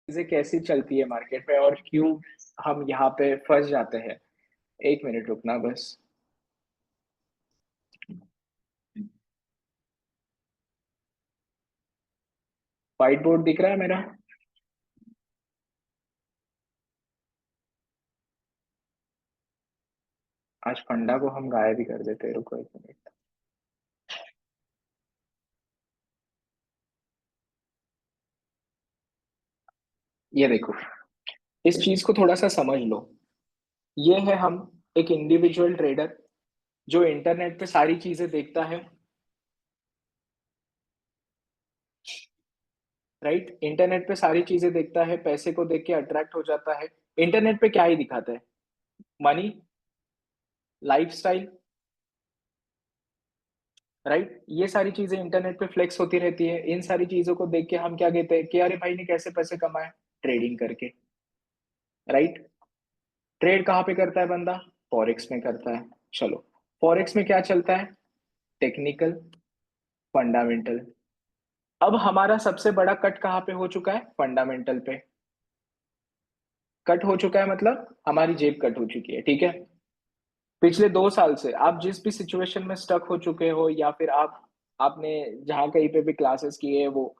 चीजें कैसी चलती है मार्केट में और क्यों हम यहाँ पे फंस जाते हैं। एक मिनट रुकना बस। व्हाइट बोर्ड दिख रहा है मेरा? आज फंडा को हम गायब ही कर देते हैं, रुको एक मिनट। ये देखो, इस चीज को थोड़ा सा समझ लो। ये है हम, एक इंडिविजुअल ट्रेडर जो इंटरनेट पे सारी चीजें देखता है। राइट, इंटरनेट पे सारी चीजें देखता है, पैसे को देख के अट्रैक्ट हो जाता है। इंटरनेट पे क्या ही दिखाता है? Money, lifestyle. राइट, ये सारी चीजें इंटरनेट पे फ्लेक्स होती रहती है। इन सारी चीजों को देख के हम क्या कहते हैं कि अरे भाई ने कैसे पैसे कमाए? ट्रेडिंग करके। राइट। ट्रेड कहाँ पे करता है बंदा? फॉरेक्स में करता है। चलो, फॉरेक्स में क्या चलता है? Technical, fundamental. अब हमारा सबसे बड़ा कट कहाँ पे हो चुका है? फंडामेंटल पे कट हो चुका है, मतलब हमारी जेब कट हो चुकी है। ठीक है। पिछले 2 साल से आप जिस भी सिचुएशन में स्टक हो चुके हो, या फिर आपने जहां कहीं पे भी क्लासेस किए हैं, वो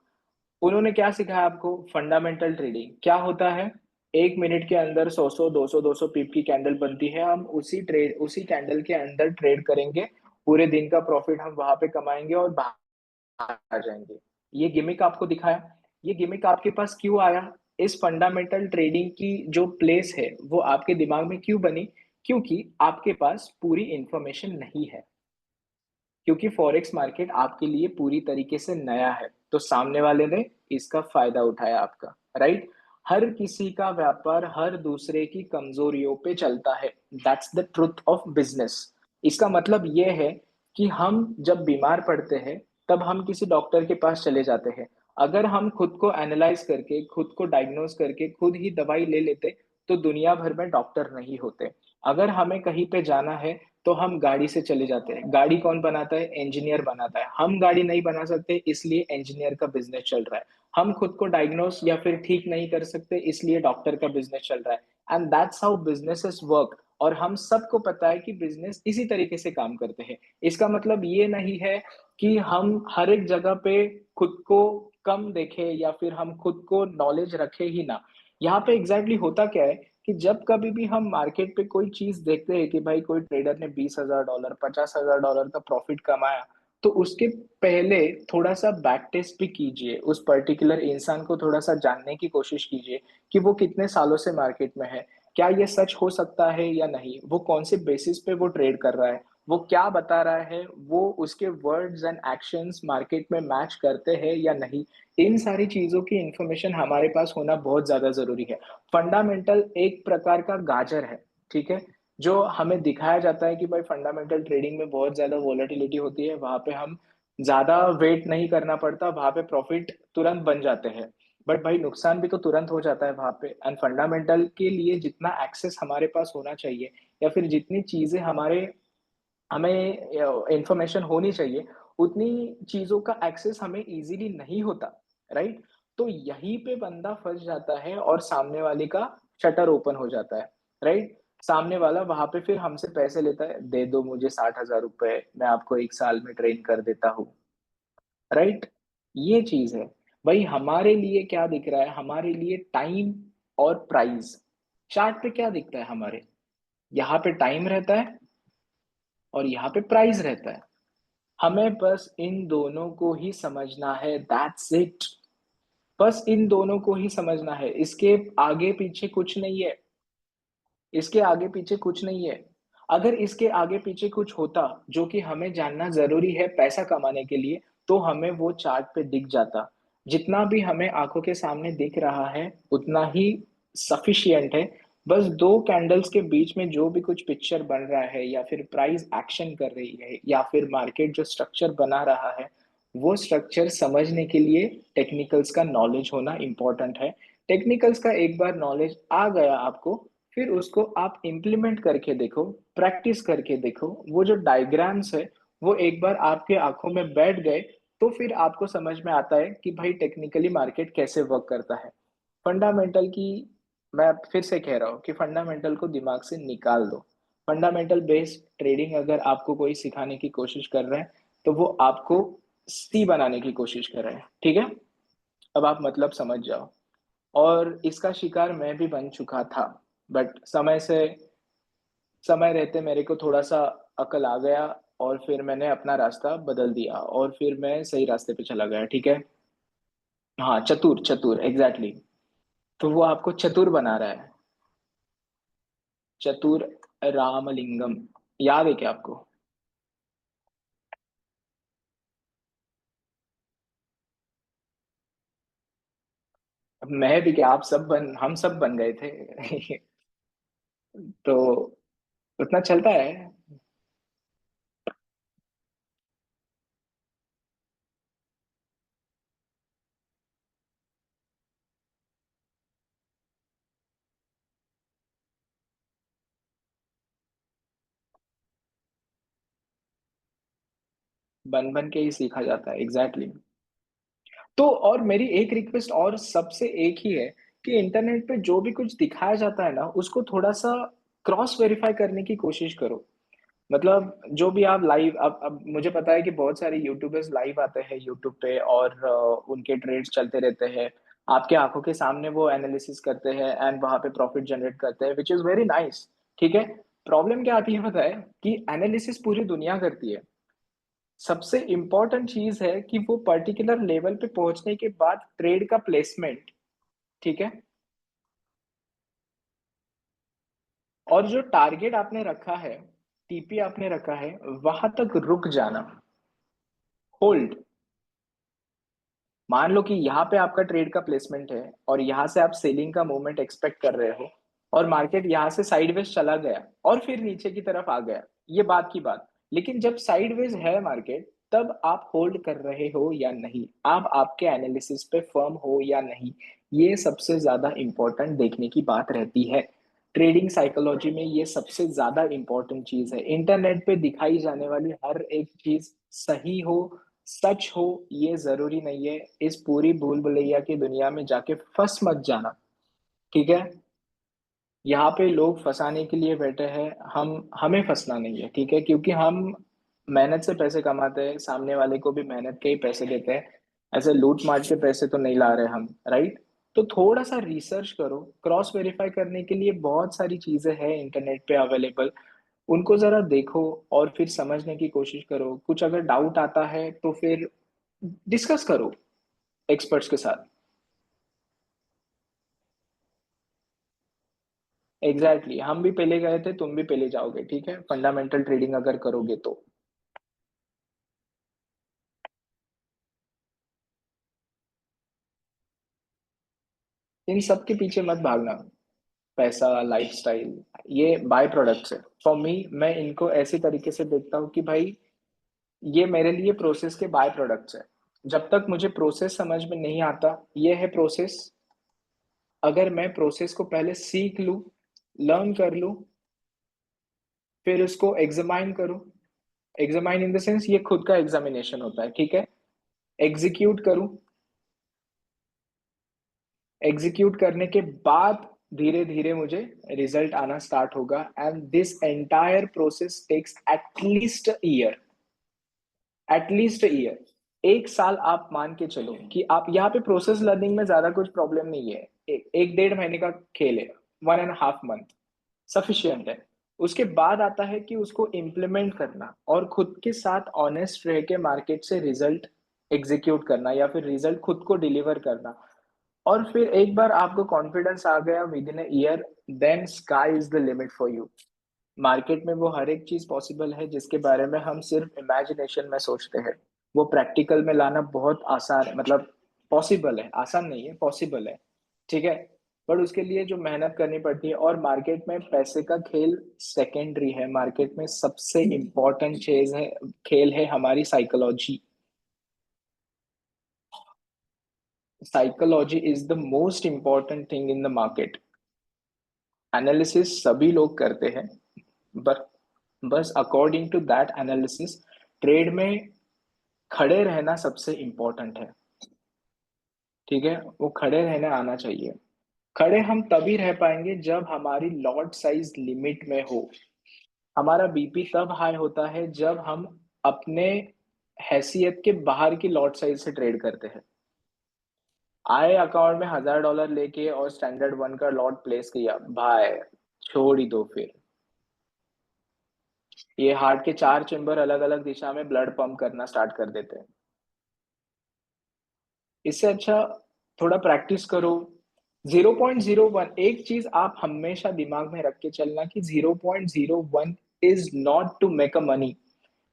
उन्होंने क्या सिखाया आपको? फंडामेंटल ट्रेडिंग क्या होता है? 1 मिनट के अंदर 100 100 200 200 पीप की कैंडल बनती है, हम उसी कैंडल के अंदर ट्रेड करेंगे। पूरे दिन का प्रॉफिट हम वहां पे कमाएंगे और बाहर आ जाएंगे। ये गिमिक आपको दिखाया। ये गिमिक आपके पास क्यों आया? इस फंडामेंटल ट्रेडिंग की जो प्लेस है वो आपके दिमाग में क्यों बनी? क्योंकि आपके पास पूरी इंफॉर्मेशन नहीं है। क्योंकि फॉरेक्स मार्केट आपके लिए पूरी तरीके से नया है, तो सामने वाले ने इसका फायदा उठाया आपका। राइट। हर किसी का व्यापार हर दूसरे की कमजोरियों पे चलता है। That's the truth of business. इसका मतलब यह है कि हम जब बीमार पड़ते हैं तब हम किसी डॉक्टर के पास चले जाते हैं। अगर हम खुद को एनालाइज करके, खुद को डायग्नोज करके खुद ही दवाई ले लेते तो दुनिया भर में डॉक्टर नहीं होते। अगर हमें कहीं पे जाना है तो हम गाड़ी से चले जाते हैं। गाड़ी कौन बनाता है? इंजीनियर बनाता है। हम गाड़ी नहीं बना सकते, इसलिए इंजीनियर का बिजनेस चल रहा है। हम खुद को डायग्नोस या फिर ठीक नहीं कर सकते, इसलिए डॉक्टर का बिजनेस चल रहा है। And that's how businesses work. और हम सबको पता है कि बिजनेस इसी तरीके से काम करते हैं। इसका मतलब ये नहीं है कि हम हर एक जगह पे खुद को कम देखें या फिर हम खुद को नॉलेज रखे ही ना। यहाँ पे एग्जैक्टली होता क्या है कि जब कभी भी हम मार्केट पे कोई चीज देखते हैं कि भाई कोई ट्रेडर ने $20,000 $50,000 का प्रॉफिट कमाया, तो उसके पहले थोड़ा सा बैक टेस्ट भी कीजिए। उस पर्टिकुलर इंसान को थोड़ा सा जानने की कोशिश कीजिए कि वो कितने सालों से मार्केट में है। क्या ये सच हो सकता है या नहीं? वो कौन से बेसिस पे वो ट्रेड कर रहा है? वो क्या बता रहा है? वो उसके वर्ड्स एंड एक्शंस मार्केट में मैच करते हैं या नहीं? इन सारी चीजों की इंफॉर्मेशन हमारे पास होना बहुत ज्यादा जरूरी है। फंडामेंटल एक प्रकार का गाजर है। ठीक है। जो हमें दिखाया जाता है कि भाई फंडामेंटल ट्रेडिंग में बहुत ज्यादा वॉलेटिलिटी होती है, वहां पे हम ज्यादा वेट नहीं करना पड़ता, वहां पे प्रॉफिट तुरंत बन जाते हैं। बट भाई नुकसान भी तो तुरंत हो जाता है वहां पे। एंड फंडामेंटल के लिए जितना एक्सेस हमारे पास होना चाहिए, या फिर जितनी चीजें हमारे हमें इंफॉर्मेशन होनी चाहिए, उतनी चीजों का एक्सेस हमें इजीली नहीं होता। राइट। तो यहीं पे बंदा फंस जाता है और सामने वाले का शटर ओपन हो जाता है। राइट। सामने वाला वहां पे फिर हमसे पैसे लेता है, दे दो मुझे 60,000 रुपए, मैं आपको 1 साल में ट्रेन कर देता हूँ। राइट। ये चीज है। भाई हमारे लिए क्या दिख रहा है? हमारे लिए टाइम और प्राइस। चार्ट पे क्या दिखता है हमारे? यहाँ पे टाइम रहता है और यहाँ पे प्राइस रहता है। हमें बस इन दोनों को ही समझना है, दैट्स इट। बस इन दोनों को ही समझना है, इसके आगे पीछे कुछ नहीं है। इसके आगे पीछे कुछ नहीं है। अगर इसके आगे पीछे कुछ होता जो कि हमें जानना जरूरी है पैसा कमाने के लिए, तो हमें वो चार्ट पे दिख जाता। जितना भी हमें आंखों के सामने दिख रहा है उतना ही सफिशियंट है। बस दो कैंडल्स के बीच में जो भी कुछ पिक्चर बन रहा है, या फिर प्राइस एक्शन कर रही है, या फिर मार्केट जो स्ट्रक्चर बना रहा है, वो स्ट्रक्चर समझने के लिए टेक्निकल्स का नॉलेज होना इंपॉर्टेंट है। टेक्निकल्स का एक बार नॉलेज आ गया आपको, फिर उसको आप इम्प्लीमेंट करके देखो, प्रैक्टिस करके देखो। वो जो डायग्राम्स है वो एक बार आपके आंखों में बैठ गए, तो फिर आपको समझ में आता है कि भाई टेक्निकली मार्केट कैसे वर्क करता है। फंडामेंटल की, मैं फिर से कह रहा हूँ कि फंडामेंटल को दिमाग से निकाल दो। फंडामेंटल बेस्ड ट्रेडिंग अगर आपको कोई सिखाने की कोशिश कर रहा है तो वो आपको सी बनाने की कोशिश कर रहा है, ठीक है। अब आप मतलब समझ जाओ। और इसका शिकार मैं भी बन चुका था, बट समय रहते मेरे को थोड़ा सा अकल आ गया, और फिर मैंने अपना रास्ता बदल दिया और फिर मैं सही रास्ते पे चला गया, ठीक है। हाँ, चतुर चतुर, एग्जैक्टली। तो वो आपको चतुर बना रहा है। चतुर रामलिंगम, याद है क्या आपको? अब मैं भी क्या, आप सब बन हम सब बन गए थे। तो उतना चलता है। बन बन के ही सीखा जाता है, एग्जैक्टली exactly। तो और मेरी एक रिक्वेस्ट और सबसे एक ही है कि इंटरनेट पे जो भी कुछ दिखाया जाता है ना, उसको थोड़ा सा क्रॉस वेरीफाई करने की कोशिश करो। मतलब जो भी आप लाइव, अब मुझे पता है कि बहुत सारे यूट्यूबर्स लाइव आते हैं यूट्यूब पे, और उनके ट्रेड्स चलते रहते हैं। आपके आंखों के सामने वो एनालिसिस करते हैं एंड वहां पे प्रॉफिट जनरेट करते हैं, विच इज वेरी नाइस, ठीक है। प्रॉब्लम क्या आती है पता है? कि एनालिसिस पूरी दुनिया करती है। सबसे इंपॉर्टेंट चीज है कि वो पर्टिकुलर लेवल पे पहुंचने के बाद ट्रेड का प्लेसमेंट, ठीक है। और जो टारगेट आपने रखा है, टीपी आपने रखा है, वहां तक रुक जाना, होल्ड। मान लो कि यहाँ पे आपका ट्रेड का प्लेसमेंट है और यहाँ से आप सेलिंग का मूवमेंट एक्सपेक्ट कर रहे हो, और मार्केट यहाँ से साइडवेज चला गया और फिर नीचे की तरफ आ गया, ये बात की बात। लेकिन जब साइडवेज है मार्केट, तब आप होल्ड कर रहे हो या नहीं, आप आपके एनालिसिस पे फर्म हो या नहीं, ये सबसे ज्यादा इंपॉर्टेंट देखने की बात रहती है। ट्रेडिंग साइकोलॉजी में ये सबसे ज्यादा इंपॉर्टेंट चीज है। इंटरनेट पे दिखाई जाने वाली हर एक चीज सही हो, सच हो, ये जरूरी नहीं है। इस पूरी भूल भुलैया की दुनिया में जाके फंस मत जाना, ठीक है। यहाँ पे लोग फंसाने के लिए बैठे हैं, हमें फंसना नहीं है, ठीक है, क्योंकि हम मेहनत से पैसे कमाते हैं, सामने वाले को भी मेहनत के ही पैसे देते हैं। ऐसे लूट मार के पैसे तो नहीं ला रहे हम, राइट। तो थोड़ा सा रिसर्च करो, क्रॉस वेरीफाई करने के लिए बहुत सारी चीजें हैं इंटरनेट पे अवेलेबल, उनको जरा देखो और फिर समझने की कोशिश करो। कुछ अगर डाउट आता है तो फिर डिस्कस करो एक्सपर्ट्स के साथ। Exactly exactly। हम भी पहले गए थे, तुम भी पहले जाओगे, ठीक है, फंडामेंटल ट्रेडिंग अगर करोगे तो। इन सब के पीछे मत भागना। पैसा, लाइफस्टाइल, ये बाय प्रोडक्ट्स है फॉर मी। मैं इनको ऐसे तरीके से देखता हूँ कि भाई ये मेरे लिए प्रोसेस के बाय प्रोडक्ट्स है। जब तक मुझे प्रोसेस समझ में नहीं आता, ये है प्रोसेस। अगर मैं प्रोसेस को पहले सीख लूं, लर्न कर लूं, फिर उसको एग्जामाइन करूं। एग्जामाइन इन द सेंस ये खुद का एग्जामिनेशन होता है, ठीक है। एग्जीक्यूट करूं, एग्जीक्यूट करने के बाद धीरे धीरे मुझे रिजल्ट आना स्टार्ट होगा, and this entire process takes at least year, at least year. एक साल आप मान के चलो कि आप यहाँ पे प्रोसेस लर्निंग में ज्यादा कुछ प्रॉब्लम नहीं है। एक डेढ़ महीने का खेल है, 1.5 मंथ सफिशियंट है। उसके बाद आता है कि उसको इम्प्लीमेंट करना और खुद के साथ ऑनेस्ट रह के मार्केट से रिजल्ट एग्जीक्यूट करना, या फिर रिजल्ट खुद को डिलीवर करना। और फिर एक बार आपको कॉन्फिडेंस आ गया within year, then sky is the limit for you. Market में वो हर एक चीज पॉसिबल है जिसके बारे में हम सिर्फ इमेजिनेशन में सोचते हैं। वो प्रैक्टिकल में लाना बहुत आसान है, मतलब पॉसिबल है, आसान नहीं है, पॉसिबल है, ठीक है। बट उसके लिए जो मेहनत करनी पड़ती है, और मार्केट में पैसे का खेल सेकेंडरी है। मार्केट में सबसे इम्पोर्टेंट चीज है, खेल है हमारी psychology. Psychology is the most important thing in the market. Analysis सभी लोग करते हैं, बट बस according to that analysis trade में खड़े रहना सबसे इम्पोर्टेंट है, ठीक है। वो खड़े रहने आना चाहिए। खड़े हम तभी रह पाएंगे जब हमारी लॉट साइज लिमिट में हो। हमारा बीपी तब हाई होता है जब हम अपने हैसियत के बाहर की लॉट साइज से ट्रेड करते हैं। आए अकाउंट में $1000 लेके और स्टैंडर्ड वन का लॉट प्लेस किया, भाई छोड़ ही दो फिर। ये हार्ट के 4 चेम्बर अलग अलग दिशा में ब्लड पंप करना स्टार्ट कर देते हैं। इससे अच्छा थोड़ा प्रैक्टिस करो। 0.01, एक चीज आप हमेशा दिमाग में रख के चलना कि 0.01 is not to make a money,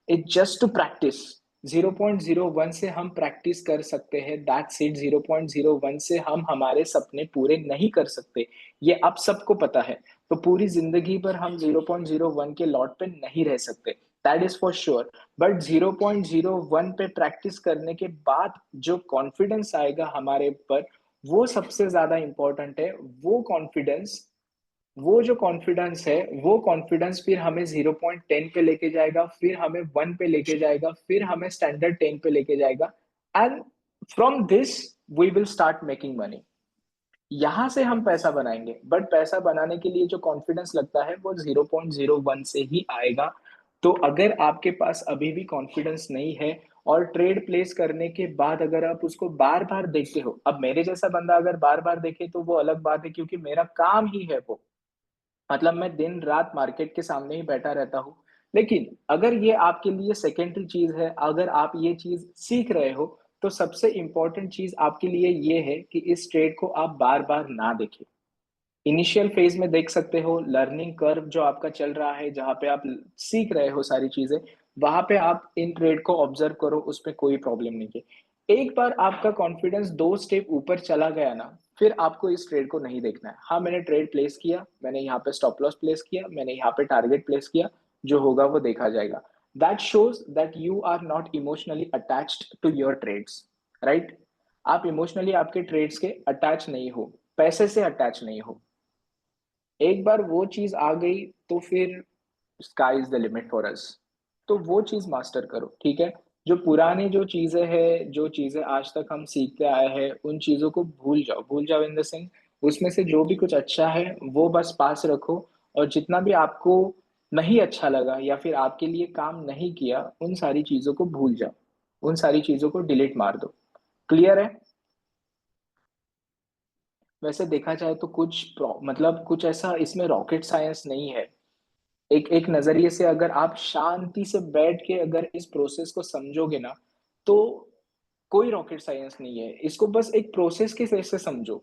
it just to practise. 0.01 से हम प्रैक्टिस कर सकते हैं, दैट्स इट। 0.01 से हम हमारे सपने पूरे नहीं कर सकते, ये अब सबको पता है। तो पूरी जिंदगी भर हम 0.01 के लॉट पे नहीं रह सकते, that is for sure. But 0.01 पे प्रैक्टिस करने के बाद जो कॉन्फिडेंस आएगा हमारे ऊपर, वो सबसे ज्यादा इंपॉर्टेंट है। वो कॉन्फिडेंस, वो जो कॉन्फिडेंस है, वो कॉन्फिडेंस फिर हमें 0.10 पे लेके जाएगा, फिर हमें 1 पे लेके जाएगा, फिर हमें स्टैंडर्ड 10 पे लेके जाएगा। And from this we will start making money. यहां से हम पैसा बनाएंगे, बट पैसा बनाने के लिए जो कॉन्फिडेंस लगता है वो 0.01 से ही आएगा। तो अगर आपके पास अभी भी कॉन्फिडेंस नहीं है और ट्रेड प्लेस करने के बाद अगर आप उसको बार बार देखते हो, अब मेरे जैसा बंदा अगर बार बार देखे तो वो अलग बात है, क्योंकि मेरा काम ही है वो। मतलब मैं दिन रात मार्केट के सामने ही बैठा रहता हूँ। लेकिन अगर ये आपके लिए सेकेंडरी चीज है, अगर आप ये चीज सीख रहे हो, तो सबसे इंपॉर्टेंट चीज आपके लिए ये है कि इस ट्रेड को आप बार बार ना देखें। इनिशियल फेज में देख सकते हो, लर्निंग कर्व जो आपका चल रहा है, जहां पे आप सीख रहे हो सारी चीजें, वहां पे आप इन ट्रेड को ऑब्जर्व करो, उसमें कोई प्रॉब्लम नहीं है। एक बार आपका कॉन्फिडेंस 2 स्टेप ऊपर चला गया ना, फिर आपको इस ट्रेड को नहीं देखना है। हाँ, मैंने ट्रेड प्लेस किया, मैंने यहाँ पे स्टॉप लॉस प्लेस किया, मैंने यहाँ पे टारगेट प्लेस किया, जो होगा वो देखा जाएगा। That shows that you are not emotionally attached to your trades, right. आप इमोशनली आपके ट्रेड्स के अटैच नहीं हो, पैसे से अटैच नहीं हो। एक बार वो चीज आ गई तो फिर sky is the limit for us. तो वो चीज मास्टर करो, ठीक है। जो पुरानी जो चीजें हैं, जो चीजें आज तक हम सीखते आए हैं, उन चीजों को भूल जाओ। भूल जाओ इन द सेंस, उसमें से जो भी कुछ अच्छा है वो बस पास रखो। और जितना भी आपको नहीं अच्छा लगा या फिर आपके लिए काम नहीं किया, उन सारी चीजों को भूल जाओ, उन सारी चीजों को डिलीट मार दो। क्लियर है। वैसे देखा जाए तो मतलब कुछ ऐसा इसमें रॉकेट साइंस नहीं है। एक एक नजरिए से अगर आप शांति से बैठ के अगर इस प्रोसेस को समझोगे ना, तो कोई रॉकेट साइंस नहीं है, इसको बस एक प्रोसेस के जैसे समझो।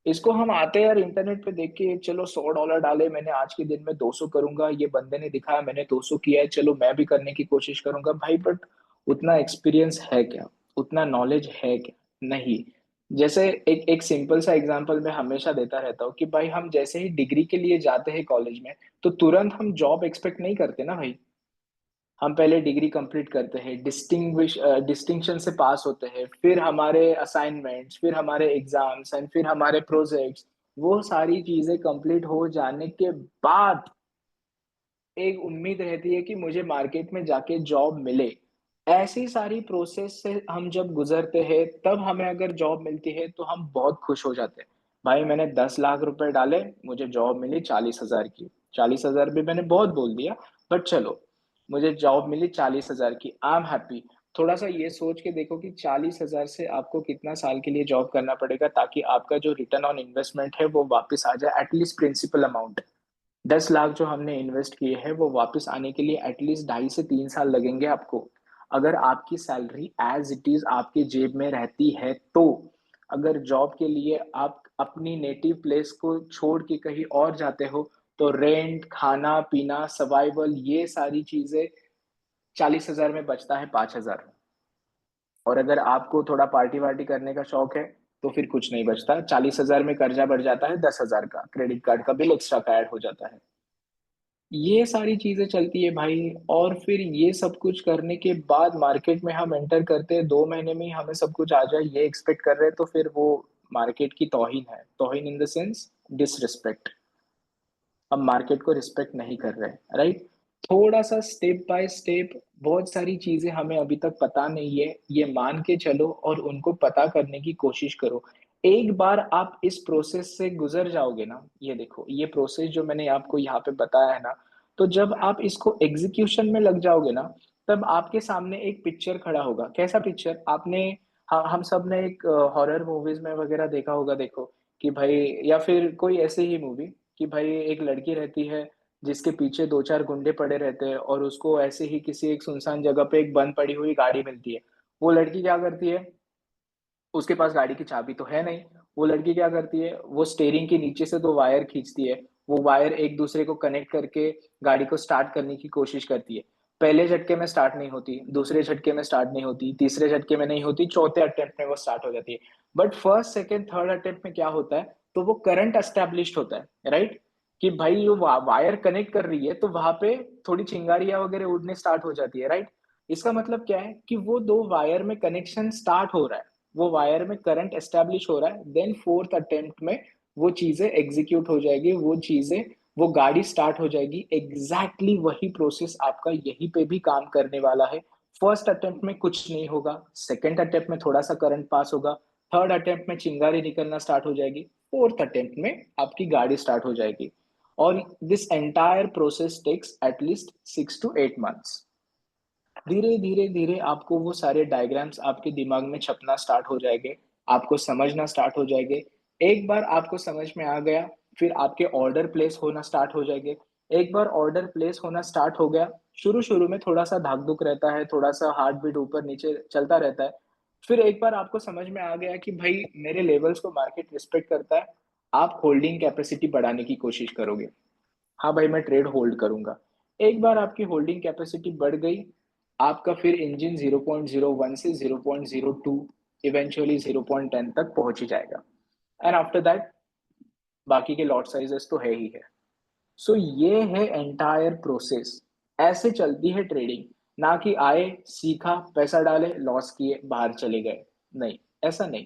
इसको हम आते हैं यार इंटरनेट पे देख के, चलो $100 डाले मैंने, आज के दिन में 200 करूंगा, ये बंदे ने दिखाया मैंने 200 किया है, चलो मैं भी करने की कोशिश करूंगा भाई। बट उतना एक्सपीरियंस है क्या, उतना नॉलेज है क्या? नहीं। जैसे एक एक सिंपल सा एग्जांपल मैं हमेशा देता रहता हूँ कि भाई हम जैसे ही डिग्री के लिए जाते हैं कॉलेज में, तो तुरंत हम जॉब एक्सपेक्ट नहीं करते ना भाई। हम पहले डिग्री कंप्लीट करते हैं, डिस्टिंक्शन से पास होते हैं, फिर हमारे असाइनमेंट्स, फिर हमारे एग्जाम्स एंड फिर हमारे प्रोजेक्ट्स। वो सारी चीजें कंप्लीट हो जाने के बाद एक उम्मीद रहती है कि मुझे मार्केट में जाके जॉब मिले। ऐसी सारी प्रोसेस से हम जब गुजरते हैं, तब हमें अगर जॉब मिलती है तो हम बहुत खुश हो जाते हैं। भाई मैंने 10 लाख रुपए डाले, मुझे जॉब मिली 40,000 की। 40,000 भी मैंने बहुत बोल दिया, बट चलो, मुझे जॉब मिली 40,000 की, आई एम हैप्पी। थोड़ा सा ये सोच के देखो कि 40,000 से आपको कितना साल के लिए जॉब करना पड़ेगा ताकि आपका जो रिटर्न ऑन इन्वेस्टमेंट है वो वापस आ जाए, एटलीस्ट प्रिंसिपल अमाउंट। 10 लाख जो हमने इन्वेस्ट किए हैं वो वापस आने के लिए एटलीस्ट 2.5 से 3 साल लगेंगे आपको। अगर आपकी सैलरी एज इट इज आपके जेब में रहती है तो। अगर जॉब के लिए आप अपनी नेटिव प्लेस को छोड़ के कहीं और जाते हो, तो रेंट, खाना पीना, सर्वाइवल, ये सारी चीजें 40,000 में बचता है 5,000। और अगर आपको थोड़ा पार्टी वार्टी करने का शौक है, तो फिर कुछ नहीं बचता। 40,000 में कर्जा बढ़ जाता है 10,000 का, क्रेडिट कार्ड का बिल एक्स्ट्रा का ऐड हो जाता है। ये सारी चीजें चलती है भाई। और फिर ये सब कुछ करने के बाद मार्केट में हम एंटर करते हैं, 2 महीने में ही हमें सब कुछ आ जाए ये एक्सपेक्ट कर रहे हैं, तो फिर वो मार्केट की तौहीन है। तौहीन इन द सेंस डिसरिस्पेक्ट। हम मार्केट को रिस्पेक्ट नहीं कर रहे, राइट। थोड़ा सा स्टेप बाय स्टेप, बहुत सारी चीजें हमें अभी तक पता नहीं है, ये मान के चलो और उनको पता करने की कोशिश करो। एक बार आप इस प्रोसेस से गुजर जाओगे ना, ये देखो ये प्रोसेस जो मैंने आपको यहाँ पे बताया है ना, तो जब आप इसको एग्जीक्यूशन में लग जाओगे ना, तब आपके सामने एक पिक्चर खड़ा होगा। कैसा पिक्चर? आपने, हम सब ने एक हॉरर मूवीज में वगैरह देखा होगा, देखो कि भाई, या फिर कोई ऐसे ही मूवी कि भाई एक लड़की रहती है जिसके पीछे दो चार गुंडे पड़े रहते हैं, और उसको ऐसे ही किसी एक सुनसान जगह पे एक बंद पड़ी हुई गाड़ी मिलती है। वो लड़की क्या करती है, उसके पास गाड़ी की चाबी तो है नहीं, वो लड़की क्या करती है, वो स्टेयरिंग के नीचे से दो वायर खींचती है, वो वायर एक दूसरे को कनेक्ट करके गाड़ी को स्टार्ट करने की कोशिश करती है। पहले झटके में स्टार्ट नहीं होती, दूसरे झटके में स्टार्ट नहीं होती, तीसरे झटके में नहीं होती, चौथे अटेम्प्ट में वो स्टार्ट हो जाती है। But first second third attempt में क्या होता है, तो वो करंट एस्टेब्लिश्ड होता है, राइट? कि भाई जो वायर कनेक्ट कर रही है, तो वहां पे थोड़ी चिंगारियां वगैरह उड़ने स्टार्ट हो जाती है, राइट? इसका मतलब क्या है कि वो दो वायर में कनेक्शन स्टार्ट हो रहा है, वो वायर में करंट एस्टेब्लिश हो रहा है, देन फोर्थ अटेम्प्ट में वो चीजें एग्जीक्यूट हो जाएगी, वो चीजें, वो गाड़ी स्टार्ट हो जाएगी। एग्जैक्टली वही प्रोसेस आपका यहीं पे भी काम करने वाला है। फर्स्ट अटेम्प्ट में कुछ नहीं होगा, सेकेंड अटेम्प्ट में थोड़ा सा करंट पास होगा, थर्ड अटेम्प्ट में चिंगारी निकलना स्टार्ट हो जाएगी, फोर्थ अटेम्प्ट में आपकी गाड़ी स्टार्ट हो जाएगी। और this entire process takes at least 6 to 8 months। धीरे धीरे धीरे आपको वो सारे डायग्राम्स आपके दिमाग में छपना स्टार्ट हो जाएंगे, आपको समझना स्टार्ट हो जाएंगे। एक बार आपको समझ में आ गया, फिर आपके ऑर्डर प्लेस होना स्टार्ट हो जाएंगे। एक बार ऑर्डर प्लेस होना स्टार्ट हो गया, शुरू शुरू में थोड़ा सा धाक धुक रहता है, थोड़ा सा हार्ट बीट ऊपर नीचे चलता रहता है। फिर एक बार आपको समझ में आ गया कि भाई मेरे लेवल्स को मार्केट रिस्पेक्ट करता है, आप होल्डिंग कैपेसिटी बढ़ाने की कोशिश करोगे। हाँ भाई मैं ट्रेड होल्ड करूंगा। एक बार आपकी होल्डिंग कैपेसिटी बढ़ गई, आपका फिर इंजन 0.01 से 0.02, इवेंचुअली 0.10 तक पहुंच ही जाएगा। एंड आफ्टर दैट बाकी के लॉट साइजेस तो है ही है। सो ये है एंटायर प्रोसेस। ऐसे चलती है ट्रेडिंग। ना कि आए, सीखा, पैसा डाले, लॉस किए, बाहर चले गए। नहीं, ऐसा नहीं।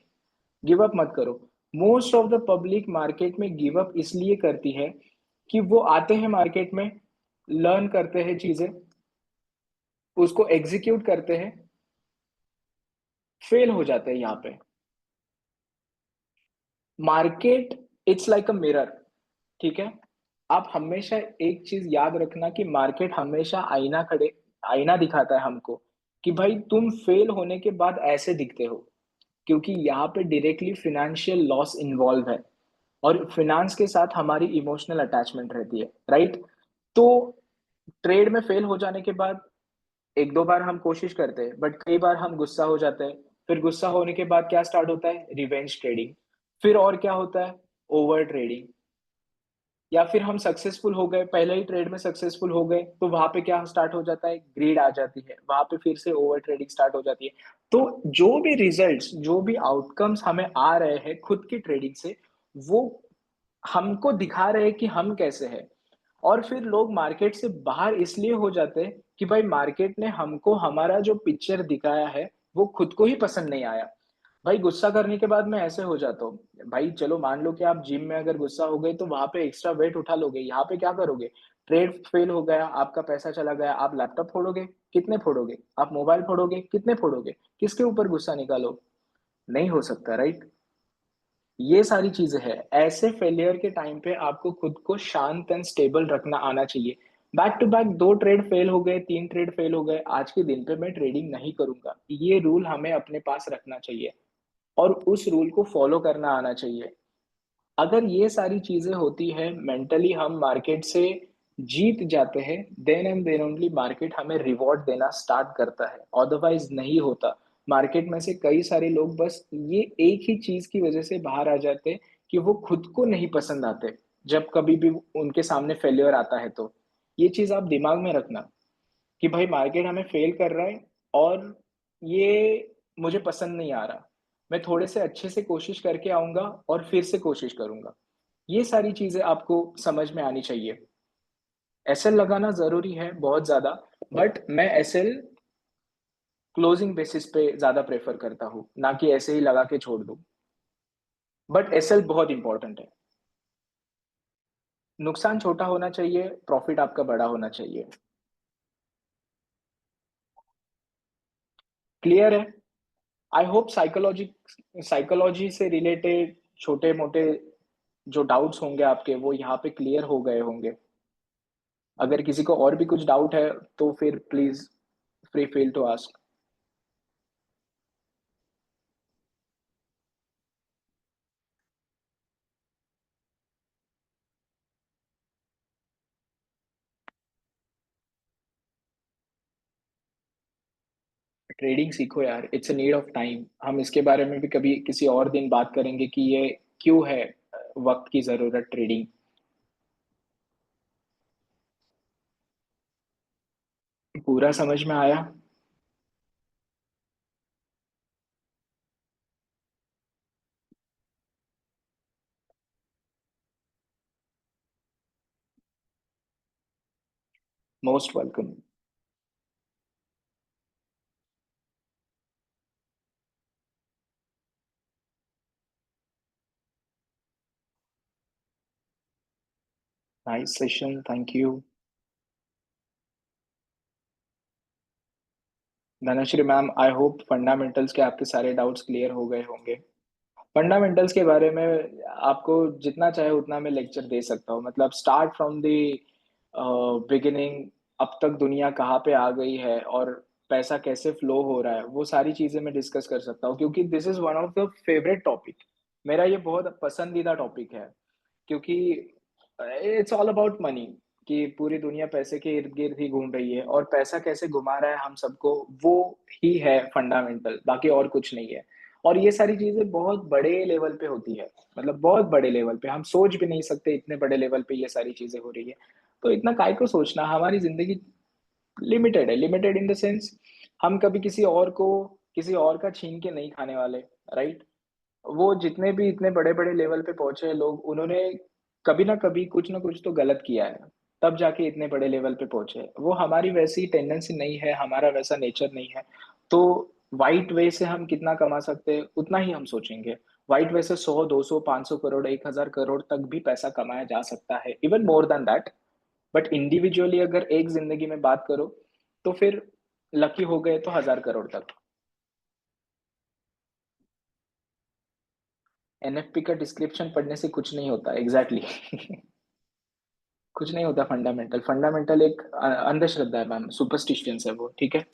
गिव अप मत करो। Most of the public market में गिव अप इसलिए करती है कि वो आते हैं मार्केट में, लर्न करते हैं चीजें, उसको एग्जीक्यूट करते हैं, फेल हो जाते हैं यहाँ पे। Market it's like a mirror, ठीक है? आप हमेशा एक चीज याद रखना कि मार्केट हमेशा आईना दिखाता है हमको, कि भाई तुम फेल होने के बाद ऐसे दिखते हो, क्योंकि यहाँ पे डायरेक्टली फिनेंशियल लॉस इन्वॉल्व है, और फिनेंस के साथ हमारी इमोशनल अटैचमेंट रहती है, राइट? तो ट्रेड में फेल हो जाने के बाद एक दो बार हम कोशिश करते हैं, बट कई बार हम गुस्सा हो जाते हैं। फिर गुस्सा होने के बाद क्या स्टार्ट होता है? Revenge trading. फिर और क्या होता है? Over trading. या फिर हम सक्सेसफुल हो गए, पहले ही ट्रेड में सक्सेसफुल हो गए, तो वहां पे क्या स्टार्ट हो जाता है? ग्रीड आ जाती है, वहां पे फिर से ओवर ट्रेडिंग स्टार्ट हो जाती है। तो जो भी रिजल्ट्स, जो भी आउटकम्स हमें आ रहे हैं खुद की ट्रेडिंग से, वो हमको दिखा रहे हैं कि हम कैसे हैं। और फिर लोग मार्केट से बाहर इसलिए हो जाते हैं कि भाई मार्केट ने हमको हमारा जो पिक्चर दिखाया है वो खुद को ही पसंद नहीं आया। भाई गुस्सा करने के बाद मैं ऐसे हो जाता हूँ। भाई चलो मान लो कि आप जिम में अगर गुस्सा हो गए तो वहां पे एक्स्ट्रा वेट उठा लोगे, यहाँ पे क्या करोगे? ट्रेड फेल हो गया, आपका पैसा चला गया, आप लैपटॉप फोड़ोगे? कितने फोड़ोगे? आप मोबाइल फोड़ोगे? कितने फोड़ोगे? किसके ऊपर गुस्सा निकालो? नहीं हो सकता, राइट? ये सारी चीजें हैं। ऐसे फेलियर के टाइम पे आपको खुद को शांत एंड स्टेबल रखना आना चाहिए। बैक टू बैक दो ट्रेड फेल हो गए, तीन ट्रेड फेल हो गए, आज के दिन पे मैं ट्रेडिंग नहीं करूंगा, ये रूल हमें अपने पास रखना चाहिए, और उस रूल को फॉलो करना आना चाहिए। अगर ये सारी चीजें होती है, मेंटली हम मार्केट से जीत जाते हैं, then and then only market हमें रिवॉर्ड देना स्टार्ट करता है, अदरवाइज नहीं होता। मार्केट में से कई सारे लोग बस ये एक ही चीज की वजह से बाहर आ जाते हैं कि वो खुद को नहीं पसंद आते, जब कभी भी उनके सामने फेल्योर आता है तो। ये चीज आप दिमाग में रखना कि भाई मार्केट हमें फेल कर रहा है, और ये मुझे पसंद नहीं आ रहा, मैं थोड़े से अच्छे से कोशिश करके आऊंगा और फिर से कोशिश करूंगा। ये सारी चीजें आपको समझ में आनी चाहिए। एसएल लगाना जरूरी है बहुत ज्यादा, बट मैं एसएल क्लोजिंग बेसिस पे ज्यादा प्रेफर करता हूँ, ना कि ऐसे ही लगा के छोड़ दूं। बट एसएल बहुत इंपॉर्टेंट है। नुकसान छोटा होना चाहिए, प्रॉफिट आपका बड़ा होना चाहिए। क्लियर है? आई होप साइकोलॉजी से रिलेटेड छोटे मोटे जो डाउट्स होंगे आपके वो यहाँ पे क्लियर हो गए होंगे। अगर किसी को और भी कुछ डाउट है तो फिर please free feel to ask. Trading सीखो यार, it's a need of time. हम इसके बारे में भी कभी किसी और दिन बात करेंगे कि ये क्यों है वक्त की जरूरत ट्रेडिंग। पूरा समझ में आया। Most welcome. Nice session, thank you. Dhanashree ma'am, I hope fundamentals के आपके सारे डाउट्स क्लियर हो गए होंगे। फंडामेंटल्स के बारे में आपको जितना चाहे उतना मैं लेक्चर दे सकता हूँ, मतलब स्टार्ट फ्रॉम द बिगिनिंग, अब तक दुनिया कहाँ पे आ गई है और पैसा कैसे फ्लो हो रहा है, वो सारी चीजें मैं डिस्कस कर सकता हूँ, क्योंकि this is one of the favourite topic. मेरा ये बहुत पसंदीदा टॉपिक है, क्योंकि इट्स ऑल अबाउट मनी, कि पूरी दुनिया पैसे के इर्द गिर्द ही घूम रही है और पैसा कैसे घुमा रहा है हम सबको, वो ही है फंडामेंटल, बाकी और कुछ नहीं है। और ये सारी चीजें बहुत बड़े लेवल पे होती है, मतलब बहुत बड़े लेवल पे, हम सोच भी नहीं सकते इतने बड़े लेवल पे ये सारी चीजें हो रही है। तो इतना काय को सोचना, हमारी जिंदगी लिमिटेड है, लिमिटेड इन द सेंस हम कभी किसी और का छीन के नहीं खाने वाले, राइट। वो जितने भी इतने बड़े बड़े लेवल पे पहुंचे हैं लोग, उन्होंने कभी ना कुछ तो गलत किया है, तब जाके इतने बड़े लेवल पे पहुंचे हैं। वो हमारी वैसी टेंडेंसी नहीं है, हमारा वैसा नेचर नहीं है। तो वाइट वे से हम कितना कमा सकते हैं उतना ही हम सोचेंगे। वाइट वे से 100, 200, 500 करोड़, 1,000 करोड़ तक भी पैसा कमाया जा सकता है, even more than that. But individually अगर एक जिंदगी में बात करो तो फिर लकी हो गए तो 1,000 करोड़ तक। एनएफपी का डिस्क्रिप्शन पढ़ने से कुछ नहीं होता, एग्जैक्टली exactly. कुछ नहीं होता। फंडामेंटल फंडामेंटल एक अंधश्रद्धा है मैम, सुपरस्टिशियंस है वो, ठीक है।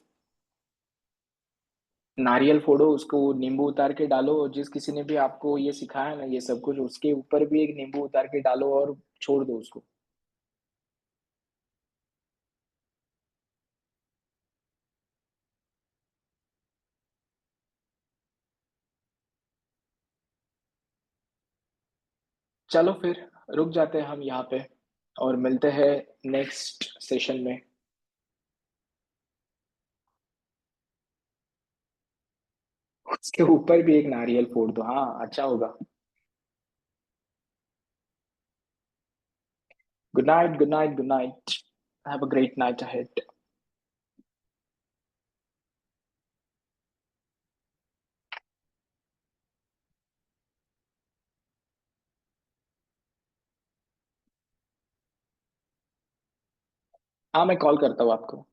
नारियल फोड़ो, उसको नींबू उतार के डालो, और जिस किसी ने भी आपको ये सिखाया ना ये सब कुछ, उसके ऊपर भी एक नींबू उतार के डालो और छोड़ दो उसको। चलो फिर रुक जाते हैं हम यहाँ पे और मिलते हैं नेक्स्ट सेशन में। उसके ऊपर भी एक नारियल फोड़ दो, हाँ अच्छा होगा। Good night, good night, good night. Have a great night ahead. हाँ मैं कॉल करता हूँ आपको।